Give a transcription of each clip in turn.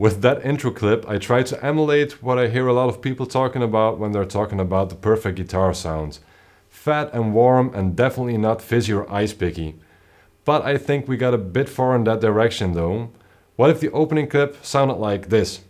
With that intro clip, I try to emulate what I hear a lot of people talking about when they're talking about the perfect guitar sound. Fat and warm and definitely not fizzy or ice picky. But I think we got a bit far in that direction though. What if the opening clip sounded like this?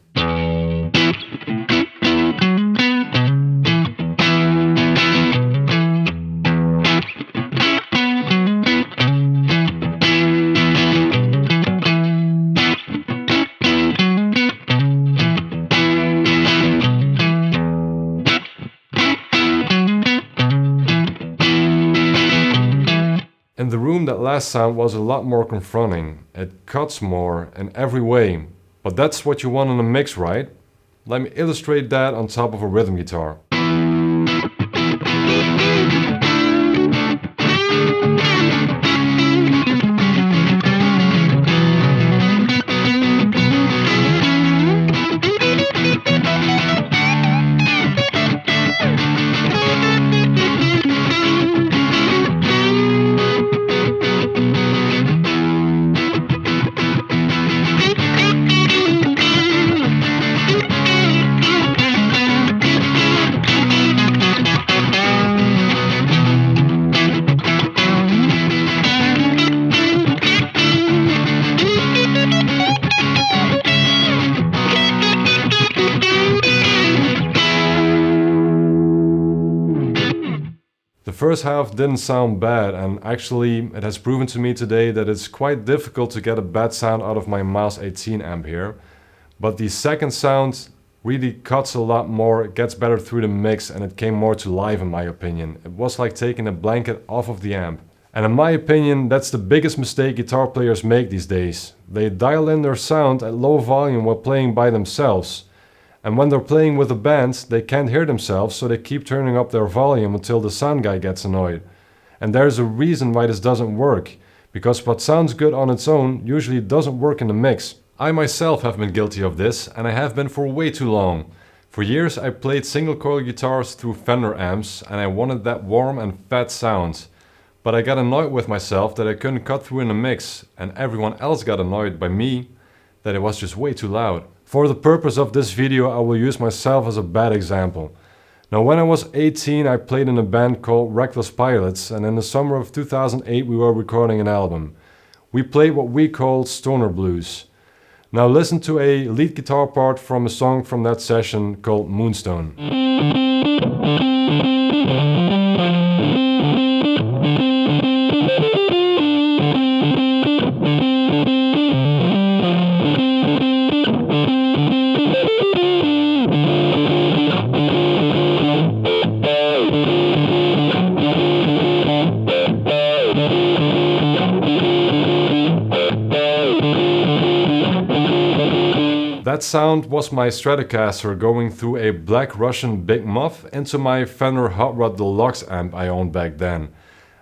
In the room, that last sound was a lot more confronting. It cuts more in every way. But that's what you want in a mix, right? Let me illustrate that on top of a rhythm guitar. The first half didn't sound bad, and actually it has proven to me today that it's quite difficult to get a bad sound out of my Miles 18 amp here. But the second sound really cuts a lot more, it gets better through the mix, and it came more to life in my opinion. It was like taking a blanket off of the amp. And in my opinion, that's the biggest mistake guitar players make these days. They dial in their sound at low volume while playing by themselves. And when they're playing with a band, they can't hear themselves, so they keep turning up their volume until the sound guy gets annoyed. And there's a reason why this doesn't work, because what sounds good on its own usually doesn't work in the mix. I myself have been guilty of this, and I have been for way too long. For years I played single coil guitars through Fender amps, and I wanted that warm and fat sound. But I got annoyed with myself that I couldn't cut through in the mix, and everyone else got annoyed by me that it was just way too loud. For the purpose of this video, I will use myself as a bad example. Now, when I was 18, I played in a band called Reckless Pilots, and in the summer of 2008 we were recording an album. We played what we called stoner blues. Now listen to a lead guitar part from a song from that session called Moonstone. That sound was my Stratocaster going through a Black Russian Big Muff into my Fender Hot Rod Deluxe amp I owned back then.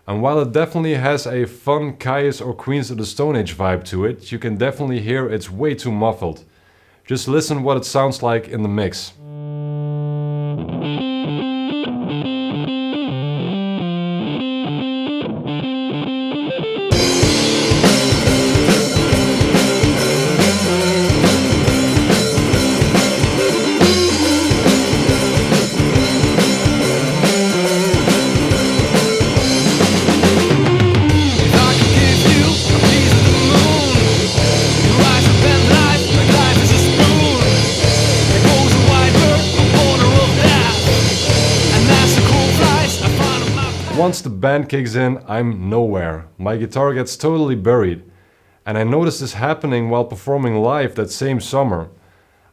And while it definitely has a fun Caius or Queens of the Stone Age vibe to it, you can definitely hear it's way too muffled. Just listen what it sounds like in the mix. Once the band kicks in, I'm nowhere. My guitar gets totally buried. And I noticed this happening while performing live that same summer.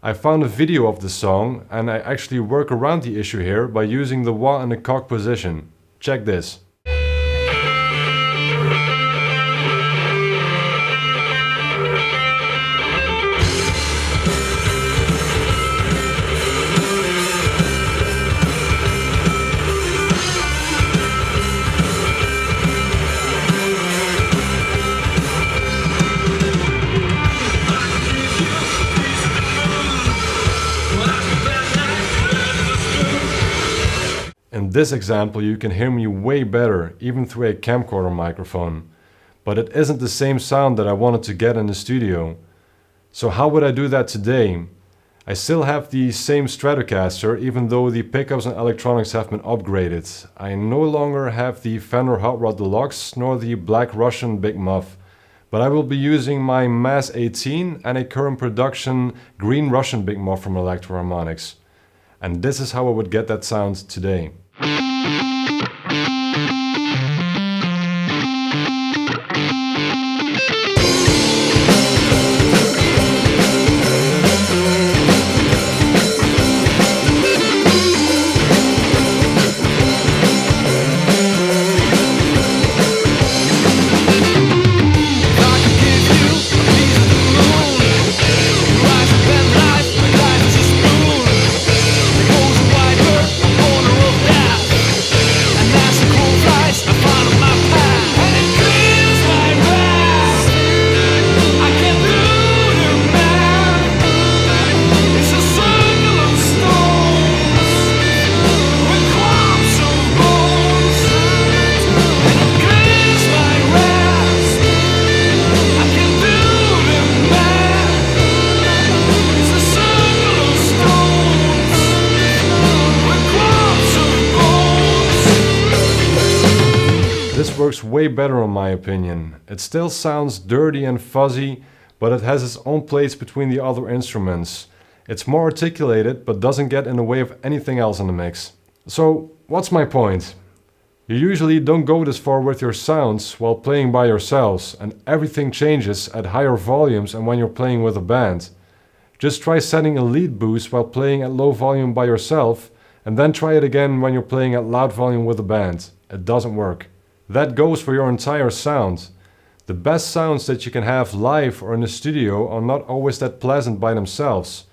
I found a video of the song, and I actually work around the issue here by using the wah in the cock position. Check this. In this example you can hear me way better, even through a camcorder microphone. But it isn't the same sound that I wanted to get in the studio. So how would I do that today? I still have the same Stratocaster, even though the pickups and electronics have been upgraded. I no longer have the Fender Hot Rod Deluxe nor the Black Russian Big Muff, but I will be using my Mass 18 and a current production Green Russian Big Muff from Electro Harmonix. And this is how I would get that sound today. This works way better in my opinion. It still sounds dirty and fuzzy, but it has its own place between the other instruments. It's more articulated, but doesn't get in the way of anything else in the mix. So, what's my point? You usually don't go this far with your sounds while playing by yourselves, and everything changes at higher volumes and when you're playing with a band. Just try setting a lead boost while playing at low volume by yourself, and then try it again when you're playing at loud volume with a band. It doesn't work. That goes for your entire sound. The best sounds that you can have live or in the studio are not always that pleasant by themselves.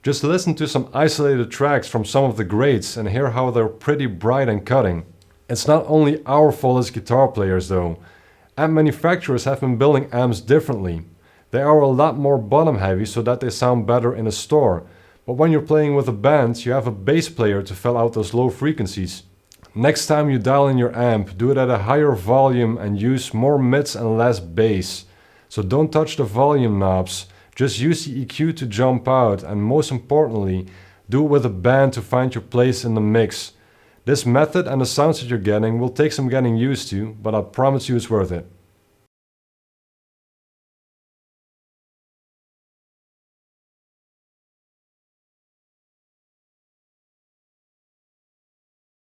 Just listen to some isolated tracks from some of the greats and hear how they're pretty bright and cutting. It's not only our fault as guitar players though. Amp manufacturers have been building amps differently. They are a lot more bottom heavy so that they sound better in a store. But when you're playing with a band, you have a bass player to fill out those low frequencies. Next time you dial in your amp, do it at a higher volume and use more mids and less bass. So don't touch the volume knobs, just use the EQ to jump out, and most importantly, do it with a band to find your place in the mix. This method and the sounds that you're getting will take some getting used to, but I promise you it's worth it.